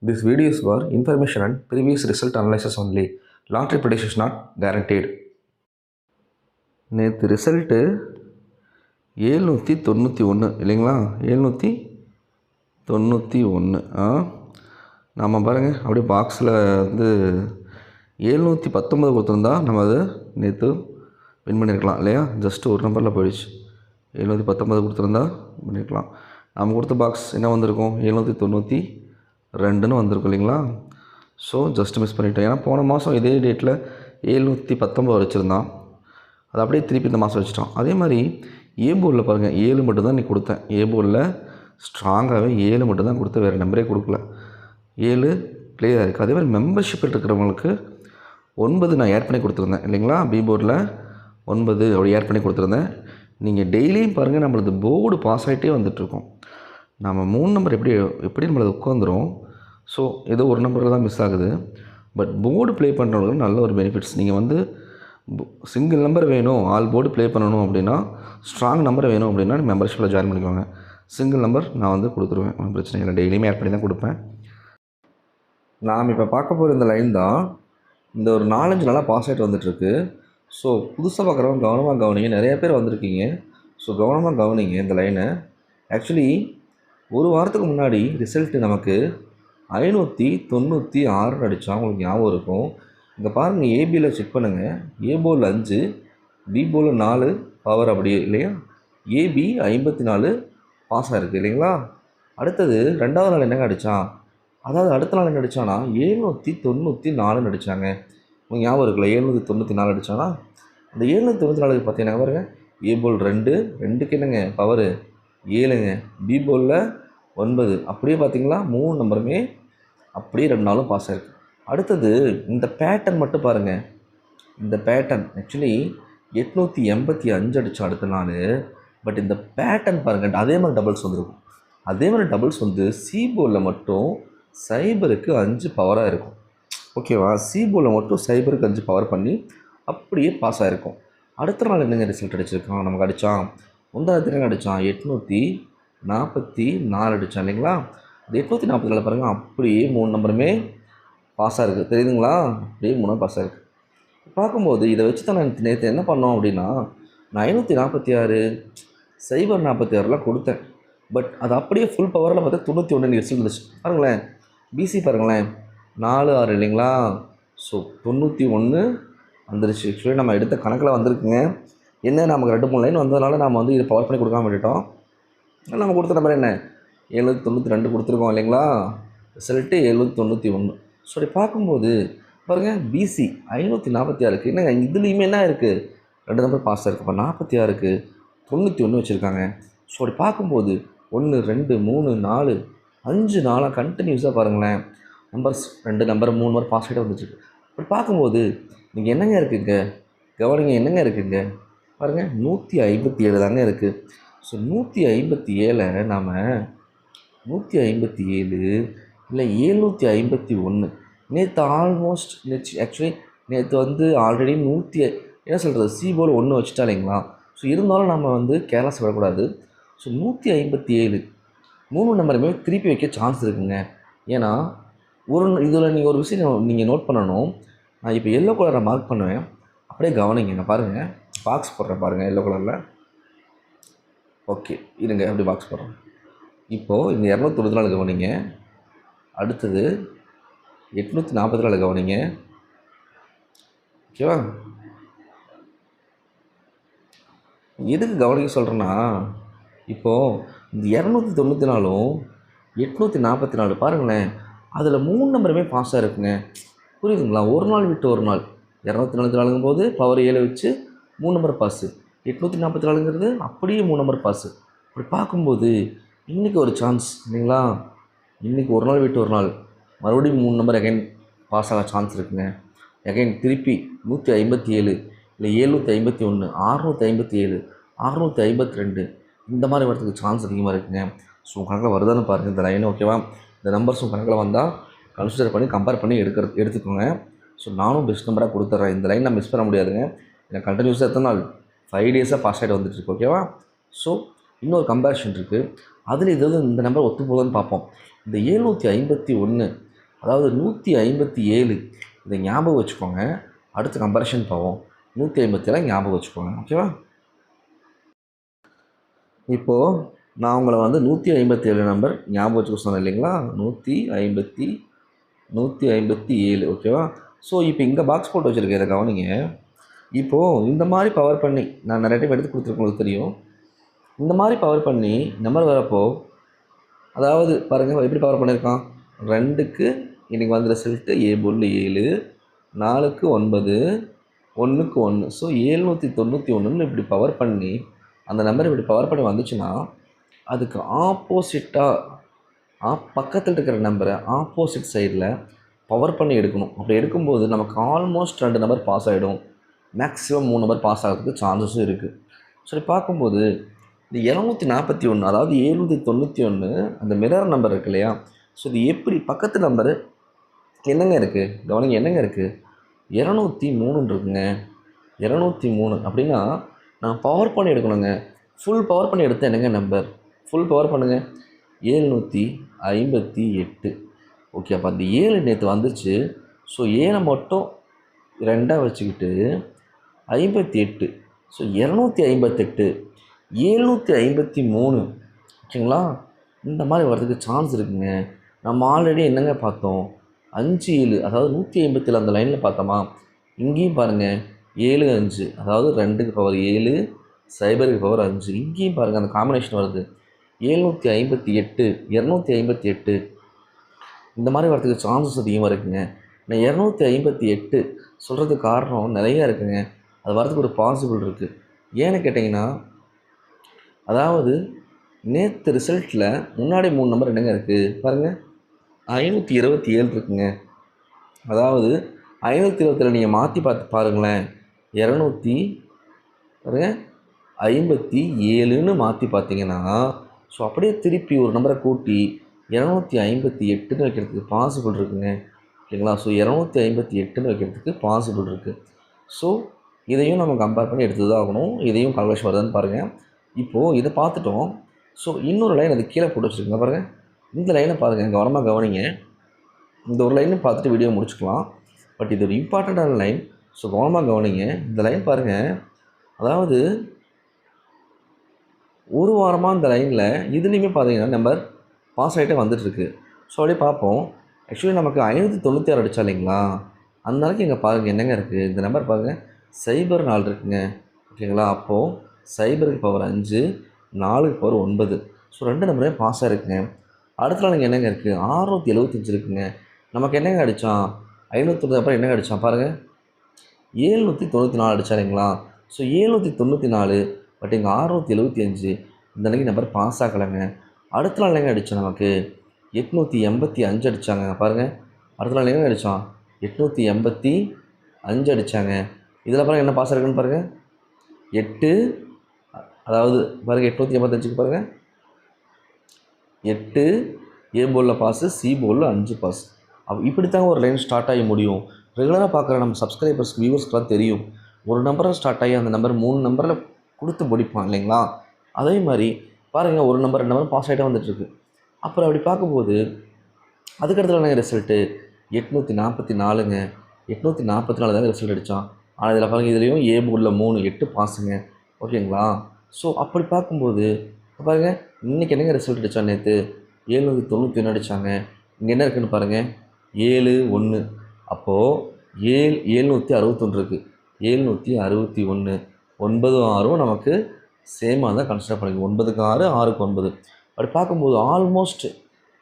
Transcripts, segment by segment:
This video is for information and previous result analysis only. Lottery prediction is not guaranteed. நேற்று result 791 இல்லைங்களா? 791 நம்ம பாருங்கள் அப்படியே பாக்ஸில் வந்து 719 கொடுத்துருந்தா நம்ம அது நேற்று வின் பண்ணியிருக்கலாம் இல்லையா? ஜஸ்ட்டு ஒரு நம்பரில் போயிடுச்சு. 719 கொடுத்துருந்தா பண்ணியிருக்கலாம். நம்ம கொடுத்த பாக்ஸ் என்ன வந்திருக்கும்? 792ன்னு வந்திருக்கும் இல்லைங்களா? ஸோ ஜஸ்ட் மிஸ் பண்ணிட்டோம். ஏன்னா போன மாதம் இதே டேட்டில் 719 வச்சுருந்தான். அது அப்படியே திருப்பி இந்த மாதம் வச்சுட்டோம். அதே மாதிரி ஏ போர்டில் பாருங்கள், 7 மட்டும் தான் நீ கொடுத்தேன். ஏ போர்டில் ஸ்ட்ராங்காகவே 7 மட்டும் தான் கொடுத்தேன், வேறு நம்பரே கொடுக்கல. 7 கிளியராக இருக்குது. அதே மாதிரி மெம்பர்ஷிப்பில் இருக்கிறவங்களுக்கு 9 நான் ஆட் பண்ணி கொடுத்துருந்தேன் இல்லைங்களா? பி போர்டில் 9 அப்படி ஆட் பண்ணி கொடுத்துருந்தேன். நீங்கள் டெய்லியும் பாருங்கள், நம்மளது போர்டு பாஸ் ஆகிட்டே வந்துட்டுருக்கோம். நம்ம 3 நம்பர் எப்படி நம்மளது உட்காந்துரும். ஸோ ஏதோ ஒரு நம்பரில் தான் மிஸ் ஆகுது. பட் போர்டு ப்ளே பண்ணுறவங்களுக்கு நல்ல ஒரு பெனிஃபிட்ஸ். நீங்கள் வந்து சிங்கிள் நம்பர் வேணும், ஆல் போர்டு ப்ளே பண்ணணும் அப்படின்னா, ஸ்ட்ராங் நம்பர் வேணும் அப்படின்னா மெம்பர்ஷிப்பில் ஜாயின் பண்ணிக்கோங்க. சிங்கிள் நம்பர் நான் வந்து கொடுத்துருவேன், ஒன்றும் பிரச்சனை இல்லை. டெய்லியுமே ஆட் பண்ணி தான் கொடுப்பேன். நாம் இப்போ பார்க்க போகிற இந்த லைன் தான் இந்த ஒரு 4-5 நாளாக பாஸ் ஆகிட்டு வந்துட்டுருக்கு. ஸோ புதுசாக பார்க்குறவங்க கவனமாக கவனிங்க. நிறைய பேர் வந்திருக்கீங்க. ஸோ கவனமாக கவனிங்க இந்த லைனை. ஆக்சுவலி ஒரு வாரத்துக்கு முன்னாடி ரிசல்ட்டு நமக்கு 596 அடித்தா உங்களுக்கு ஞாபகம் இருக்கும். இங்கே பாருங்கள், ஏபியில் செக் பண்ணுங்கள். ஏ போர்டில் 5, பி போர்டில் 4 பவர் அப்படியே இல்லையா? ஏபி 54 பாஸ் ஆகிருக்கு இல்லைங்களா? அடுத்தது 2வது நாள் என்னங்க அடித்தான்? அதாவது அடுத்த நாள் என்ன அடித்தானா 794 அடித்தாங்க. உங்களுக்கு ஞாபகம் இருக்குல்ல? 794 அடித்தானா? அந்த 794 பார்த்தீங்கன்னா பாருங்கள், ஏ போல் 2க்கு என்னங்க பவரு 7ங்க, பி போலில் 9. அப்படியே பார்த்தீங்களா 3 நம்பருமே அப்படியே 2 நாளும் பாஸ் ஆகிருக்கு. அடுத்தது இந்த பேட்டர்ன் மட்டும் பாருங்கள். இந்த பேட்டர்ன் ஆக்சுவலி 885 அடித்தோம் அடுத்த நாள். பட் இந்த பேட்டர்ன் பாருங்கள், அதே மாதிரி டபுள்ஸ் வந்துருக்கும். அதே மாதிரி டபுள்ஸ் வந்து சி போர்டில் மட்டும் சைபருக்கு 5 பவராக இருக்கும். ஓகேவா? சி போர்டில் மட்டும் சைபருக்கு 5 பவர் பண்ணி அப்படியே பாஸ் ஆகிருக்கும். அடுத்த நாள் என்னங்க ரிசல்ட் அடிச்சிருக்கான்? நமக்கு அடித்தான் முந்தானத்து என்னங்க அடித்தான்? 844 அடித்தான் இல்லைங்களா? அது 844 பாருங்கள், அப்படியே 3 நம்பருமே பாஸாக இருக்குது. தெரியுதுங்களா? அப்படியே 3 பாஸ் ஆகிருக்கு. பார்க்கும்போது இதை வச்சு தான் நான் நேற்று என்ன பண்ணோம் அப்படின்னா, நான் 546 046லாம் கொடுத்தேன். பட் அது அப்படியே ஃபுல் பவரில் பார்த்தா 91 ரிசல்ட் இருந்துச்சு. பாருங்களேன், பிசி பாருங்களேன், 4-6 இல்லைங்களா? ஸோ 91 வந்துருச்சு. ஆக்சுவலி நம்ம எடுத்த கணக்கில் வந்திருக்குங்க. என்ன, நமக்கு 2-3 லைன் வந்ததுனால நம்ம வந்து இதை பவர் பண்ணி கொடுக்காம விட்டுட்டோம். நம்ம கொடுத்த நம்பர் என்ன, 792 கொடுத்துருக்கோம் இல்லைங்களா? ரிசல்ட்டு 791. ஸோ அப்படி பார்க்கும்போது பாருங்கள், பிசி 546 என்னங்க இதுலேயுமே என்ன இருக்குது? 2 நம்பர் பாஸ் இருக்குது. இப்போ 46க்கு 91 வச்சுருக்காங்க. ஸோ அப்படி பார்க்கும்போது 1 2 3 4 5 நாளாக கண்டினியூஸாக பாருங்களேன், நம்பர்ஸ் 2 நம்பர் 3 நம்பர் பாஸ் ஆகிட்டே வந்துட்டுருக்கு. அப்படி பார்க்கும்போது நீங்கள் என்னங்க இருக்குங்க, கவனிங்க, என்னங்க இருக்குங்க பாருங்கள், 157 தாங்க இருக்குது. ஸோ 157 நாம் 157 இல்லை 751 நேற்று ஆல்மோஸ்ட் ஆக்சுவலி நேற்று வந்து ஆல்ரெடி என்ன சொல்கிறது, சி போல் 1 வச்சுட்டா இல்லைங்களா? ஸோ இருந்தாலும் நம்ம வந்து கேர்லெஸ் விடக்கூடாது. ஸோ 157 3 நம்பருமே திருப்பி வைக்க சான்ஸ் இருக்குங்க. ஏன்னா இதில் நீங்கள் ஒரு விஷயம் நீங்கள் நோட் பண்ணணும். நான் இப்போ எல்லோ கலரை மார்க் பண்ணுவேன், அப்படியே கவனிங்க. பாருங்கள், பாக்ஸ் போடுறேன் பாருங்கள், எல்லோ கலரில். ஓகே இருங்க, அப்படி பாக்ஸ் போடுறேன். இப்போது இந்த 294 கவனிங்க. அடுத்தது 844 கவனிங்க. ஓகேவா? எதுக்கு கவனிக்க சொல்கிறேன்னா, இப்போது இந்த 294ம் 844 பாருங்களேன், அதில் 3 நம்பருமே பாஸாக இருக்குங்க. புரியுதுங்களா? ஒரு நாள் விட்டு ஒரு நாள் 244 போது பவர் 7 வச்சு 3 நம்பர் பாஸு, 844ங்கிறது அப்படியே 3 நம்பர் பாஸு. அப்படி பார்க்கும்போது இன்றைக்கி ஒரு சான்ஸ் இல்லைங்களா? இன்றைக்கி ஒரு நாள் விட்டு ஒரு நாள் மறுபடியும் 3 நம்பர் அகைன் பாஸ் ஆக சான்ஸ் இருக்குங்க. அகைன் திருப்பி 157 இல்லை 751 657 652 இந்த மாதிரி வரத்துக்கு சான்ஸ் அதிகமாக இருக்குங்க. ஸோ கணக்கில் வருதான்னு பாருங்கள் இந்த லைன். ஓகேவா? இந்த நம்பர்ஸ் உங்கள் கணக்கில் வந்தால் கன்சிடர் பண்ணி கம்பேர் பண்ணி எடுத்துக்கோங்க. ஸோ நானும் பெஸ்ட் நம்பராக கொடுத்துட்றேன். இந்த லைன் நான் மிஸ் பண்ண முடியாதுங்க. எனக்கு கண்டினியூஸாக எத்தனை நாள் 5 டேஸாக பாஸ் ஆகிட்டு வந்துட்டுருக்கு. ஓகேவா? ஸோ இன்னொரு கம்பேரிஷன் இருக்குது. அதில் இது இந்த நம்பர் ஒத்து போகுதுன்னு பார்ப்போம். இந்த 751 அதாவது 157 இதை ஞாபகம் வச்சுக்கோங்க. அடுத்து கம்பேரிஷன் போவோம். 157 ஞாபகம் வச்சுக்கோங்க. ஓகேவா? இப்போது நான் உங்களை 157 நம்பர் ஞாபகம் வச்சுக்க சொன்னேன் இல்லைங்களா? 157 ஓகேவா? ஸோ இப்போ இங்கே பாக்ஸ் போட்டு வச்சுருக்கேன், இதை கவனிங்க. இப்போது இந்த மாதிரி பவர் பண்ணி நான் நிறைய டைம் எடுத்து கொடுத்துருக்கேன், உங்களுக்கு தெரியும். இந்த மாதிரி பவர் பண்ணி நம்பர் வரப்போ, அதாவது பாருங்கள் எப்படி பவர் பண்ணியிருக்கான். 2க்கு இன்றைக்கி வந்த ரிசல்ட்டு ஏ போர்டில் 7, 4க்கு 9, 1க்கு 1. ஸோ 791 இப்படி பவர் பண்ணி அந்த நம்பர் இப்படி பவர் பண்ணி வந்துச்சுன்னா அதுக்கு ஆப்போசிட்டாக பக்கத்தில் இருக்கிற நம்பரை ஆப்போசிட் சைடில் பவர் பண்ணி எடுக்கணும். அப்படி எடுக்கும்போது நமக்கு ஆல்மோஸ்ட் 2 நம்பர் பாஸ் ஆகிடும். மேக்ஸிமம் 3 நம்பர் பாஸ் ஆகிறதுக்கு சான்சஸும் இருக்குது. சரி, பார்க்கும்போது இந்த 741 அதாவது 791 அந்த மிரர் நம்பர் இருக்கு இல்லையா? ஸோ இது எப்படி பக்கத்து நம்பரு என்னங்க இருக்குது, கவனிங்க, என்னங்க இருக்குது, 203 இருக்குங்க. 203 அப்படின்னா நான் பவர் பண்ணி எடுக்கணுங்க. ஃபுல் பவர் பண்ணி எடுத்தால் என்னங்க நம்பர்? ஃபுல் பவர் பண்ணுங்கள், 758. ஓகே, அப்போ அந்த 7 நேற்று வந்துச்சு. ஸோ 7 மட்டும் 2ஆக வச்சுக்கிட்டு 58. ஸோ 258, 753. ஓகேங்களா? இந்த மாதிரி வர்றதுக்கு சான்ஸ் இருக்குங்க. நம்ம ஆல்ரெடி என்னங்க பார்த்தோம், 5 7 அதாவது 157 அந்த லைனில் பார்த்தோமா? இங்கேயும் பாருங்கள் 7 5 அதாவது 2க்கு பவர் 7, 0க்கு பவர் 5. இங்கேயும் பாருங்கள் அந்த காம்பினேஷன் வருது 758, 258. இந்த மாதிரி வரதுக்கு சான்சஸ் அதிகமாக இருக்குங்க. நான் 258 சொல்கிறதுக்கு காரணம் நிறையா இருக்குங்க. அது வரதுக்கு ஒரு பாசிபிள் இருக்குது. ஏன்னு கேட்டிங்கன்னா, அதாவது நேற்று ரிசல்ட்டில் முன்னாடி 3 நம்பர் என்னங்க இருக்குது பாருங்கள், 527 இருக்குங்க. அதாவது 527 நீங்கள் மாற்றி பார்த்து பாருங்களேன், 257ன்னு மாற்றி பார்த்தீங்கன்னா, ஸோ அப்படியே திருப்பி ஒரு நம்பரை கூட்டி 258ன்னு வைக்கிறதுக்கு பாசிபிள் இருக்குங்க. ஓகேங்களா? ஸோ 258ன்னு வைக்கிறதுக்கு பாசிபிள் இருக்குது. ஸோ இதையும் நம்ம கம்பேர் பண்ணி எடுத்து தான் ஆகணும். இதையும் கால்குலேஷன் வருதுன்னு பாருங்கள். இப்போது இதை பார்த்துட்டோம். ஸோ இன்னொரு லைன் அது கீழே போட்டு வச்சுருக்கோங்க பாருங்கள். இந்த லைனை பாருங்கள், கவனமாக கவனிங்க. இந்த ஒரு லைனை பார்த்துட்டு வீடியோ முடிச்சுக்கலாம். பட் இது ஒரு இம்பார்ட்டண்ட்டான லைன். ஸோ கவனமாக கவனிங்க. இந்த லைன் பாருங்கள், அதாவது ஒரு வாரமாக இந்த லைனில் இதுலேயுமே பார்த்தீங்கன்னா நம்பர் பாஸ் ஆகிட்டே வந்துட்டுருக்கு. ஸோ அப்படியே பார்ப்போம். ஆக்சுவலி நமக்கு 596 அடித்தா இல்லைங்களா? அந்த நாளைக்கு இங்கே பாருங்கள் என்னங்க இருக்குது, இந்த நம்பர் பாருங்கள், 04 இருக்குங்க. ஓகேங்களா? அப்போது 0க்கு பவர் 5, 4க்கு பவர் 9. ஸோ 2 நம்பரே பாஸ் ஆகிருக்குங்க. அடுத்த நாள் இங்கே என்னங்க இருக்குது, 675 இருக்குங்க. நமக்கு என்னங்க அடித்தான், 590 அப்புறம் என்னங்க அடித்தான் பாருங்கள், 794 அடித்தா இல்லைங்களா? ஸோ 794, பட் இங்கே 675. இந்த அன்றைக்கி நம்பர் பாஸ் ஆகலைங்க. அடுத்த நாள் என்னங்க அடித்தான், நமக்கு 885 அடித்தாங்க பாருங்கள். அடுத்த நாள் என்னங்க அடித்தான், 885 அடித்தாங்க. இதில் பாருங்கள் என்ன பாஸ் ஆகிருக்குன்னு பாருங்கள், 8 அதாவது பாருங்கள் 885க்கு பாருங்கள் 8 ஏ போர்டில் பாஸு, சி போர்டில் 5 பாஸ். இப்படித்தாங்க ஒரு லைன் ஸ்டார்ட் ஆகி முடியும். ரெகுலராக பார்க்குற நம்ம சப்ஸ்கிரைபர்ஸ் வியூவர்ஸ்க்கெலாம் தெரியும், ஒரு நம்பரை ஸ்டார்ட் ஆகி அந்த நம்பர் 3 நம்பரில் கொடுத்து முடிப்பான் இல்லைங்களா? அதே மாதிரி பாருங்கள், ஒரு நம்பர் 2 நம்பர் பாஸ் ஆகிட்டே வந்துட்டுருக்கு. அப்புறம் அப்படி பார்க்கும்போது அதுக்கடுத்து என்னங்க ரிசல்ட்டு, 844ங்க. 844 தாங்க ரிசல்ட் அடித்தான். ஆனால் இதில் பாருங்கள், இதுலேயும் ஏ போர்டில் 3 8 பாஸுங்க. ஓகேங்களா? ஸோ அப்படி பார்க்கும்போது பாருங்கள், இன்றைக்கி என்னங்க ரிசல்ட் அடித்தான், நேற்று 791 அடித்தாங்க. இங்கே என்ன இருக்குதுன்னு பாருங்கள், 7 1. அப்போது 761 இருக்குது. 761 9 6 நமக்கு சேமாக தான் கன்சிடர் பண்ணிக்கணும். 9க்கு 6, 6க்கு 9. அப்படி பார்க்கும்போது ஆல்மோஸ்ட்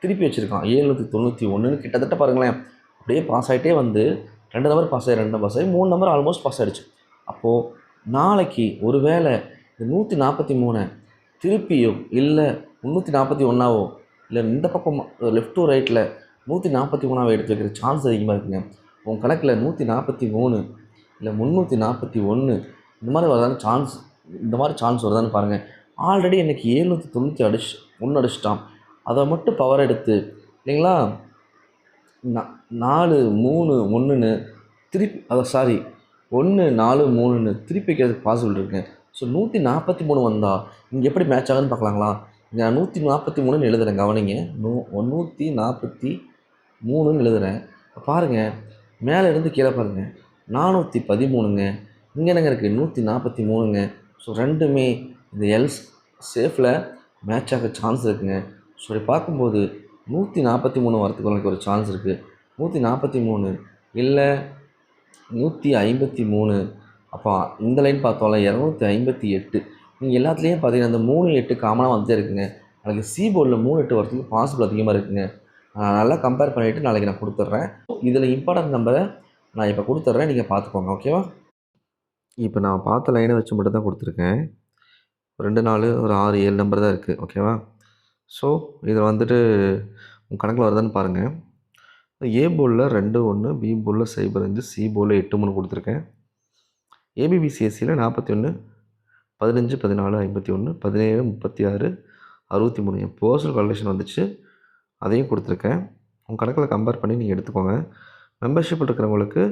திருப்பி வச்சுருக்கான் 791 கிட்டத்தட்ட பாருங்களேன். அப்படியே பாஸ் ஆகிட்டே வந்து 2 நம்பர் பாஸ் ஆகி 2 நம்பர் பாஸ் ஆகி 3 நம்பர் ஆல்மோஸ்ட் பாஸ் ஆகிடுச்சு. அப்போது நாளைக்கு ஒரு வேளை இந்த 143 திருப்பியும் இல்லை 341ஆவோ இல்லை இந்த பக்கம் லெஃப்ட் டு ரைட்டில் 143ஆவோ எடுத்து வைக்கிற சான்ஸ் அதிகமாக இருக்குங்க. உங்கள் கணக்கில் 143 இல்லை 341 இந்த மாதிரி வருதான்னு சான்ஸ் வருதான்னு பாருங்கள். ஆல்ரெடி இன்றைக்கி 791 அடிச்சிட்டான். அதை மட்டும் பவர் எடுத்து இல்லைங்களா, 4 3 1ன்னு திருப்பி 1 4 3ன்னு திருப்பி வைக்கிறதுக்கு பாசிபிள் இருக்குங்க. ஸோ 143 வந்தால் இங்கே எப்படி மேட்ச் ஆகுதுன்னு பார்க்கலாங்களா? இங்கே நான் 143ன்னு எழுதுகிறேன், கவனிங்க. 143 3ன்னு எழுதுறேன். பாருங்கள், மேலே இருந்து கீழே பாருங்கள், 413ங்க. இங்கே என்னங்க இருக்குது, 143ங்க. ஸோ ரெண்டுமே இந்த எல்ஸ் சேஃபில் மேட்ச் ஆக சான்ஸ் இருக்குங்க. ஸோ இப்படி பார்க்கும்போது 143 வரத்துக்கு எனக்கு ஒரு சான்ஸ் இருக்குது. 143 இல்லை 153. அப்போ இந்த லைன் பார்த்தோம்ல 258. நீங்கள் எல்லாத்துலேயும் பார்த்தீங்கன்னா அந்த 3, 8 காமனாக வந்துட்டே இருக்குங்க. நாளைக்கு சி போர்டில் 3, 8 வரதுக்கு பாசிபிள் அதிகமாக இருக்குங்க. நான் நல்லா கம்பேர் பண்ணிவிட்டு நாளைக்கு நான் கொடுத்துட்றேன். இதில் இம்பார்ட்டன்ட் நம்பரை நான் இப்போ கொடுத்துட்றேன், நீங்கள் பார்த்துக்கோங்க. ஓகேவா? இப்போ நான் பார்த்த லைனை வச்சு மட்டும் தான் கொடுத்துருக்கேன். 2, 4, ஒரு 6, 7 நம்பர் தான் இருக்குது. ஓகேவா? ஸோ இதில் வந்துட்டு உங்கள் கணக்கில் வருதான்னு பாருங்கள். ஏ போர்டில் 2, 1, பி போர்டில் 0, 5, சி போர்டில் 8, 3 கொடுத்துருக்கேன். ஏபிபிசிஎஸ்சியில் 41, 15, 14, 51, 17, 36, 63 என் பர்சனல் கால்குலேஷன் வந்துச்சு. அதையும் கொடுத்துருக்கேன். உங்கள் கணக்கில் கம்பேர் பண்ணி நீங்கள் எடுத்துக்கோங்க. மெம்பர்ஷிப்பில் இருக்கிறவங்களுக்கு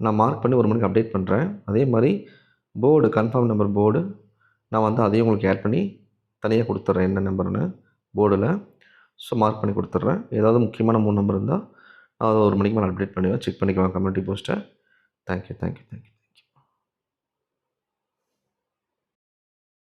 நான் மார்க் பண்ணி 1 மணிக்கு அப்டேட் பண்ணுறேன். அதே மாதிரி போர்டு கன்ஃபார்ம் நம்பர் போர்டு நான் வந்து அதையும் உங்களுக்கு ஆட் பண்ணி தனியாக கொடுத்துட்றேன், என்ன நம்பர்னு போர்டில். ஸோ மார்க் பண்ணி கொடுத்துட்றேன். ஏதாவது முக்கியமான 3 நம்பர் இருந்தால் நான் அதை 1 மணிக்கு மேலே அப்டேட் பண்ணுவேன். செக் பண்ணிக்கலாம் கம்யூனிட்டி போஸ்ட்டை. தேங்க்யூ.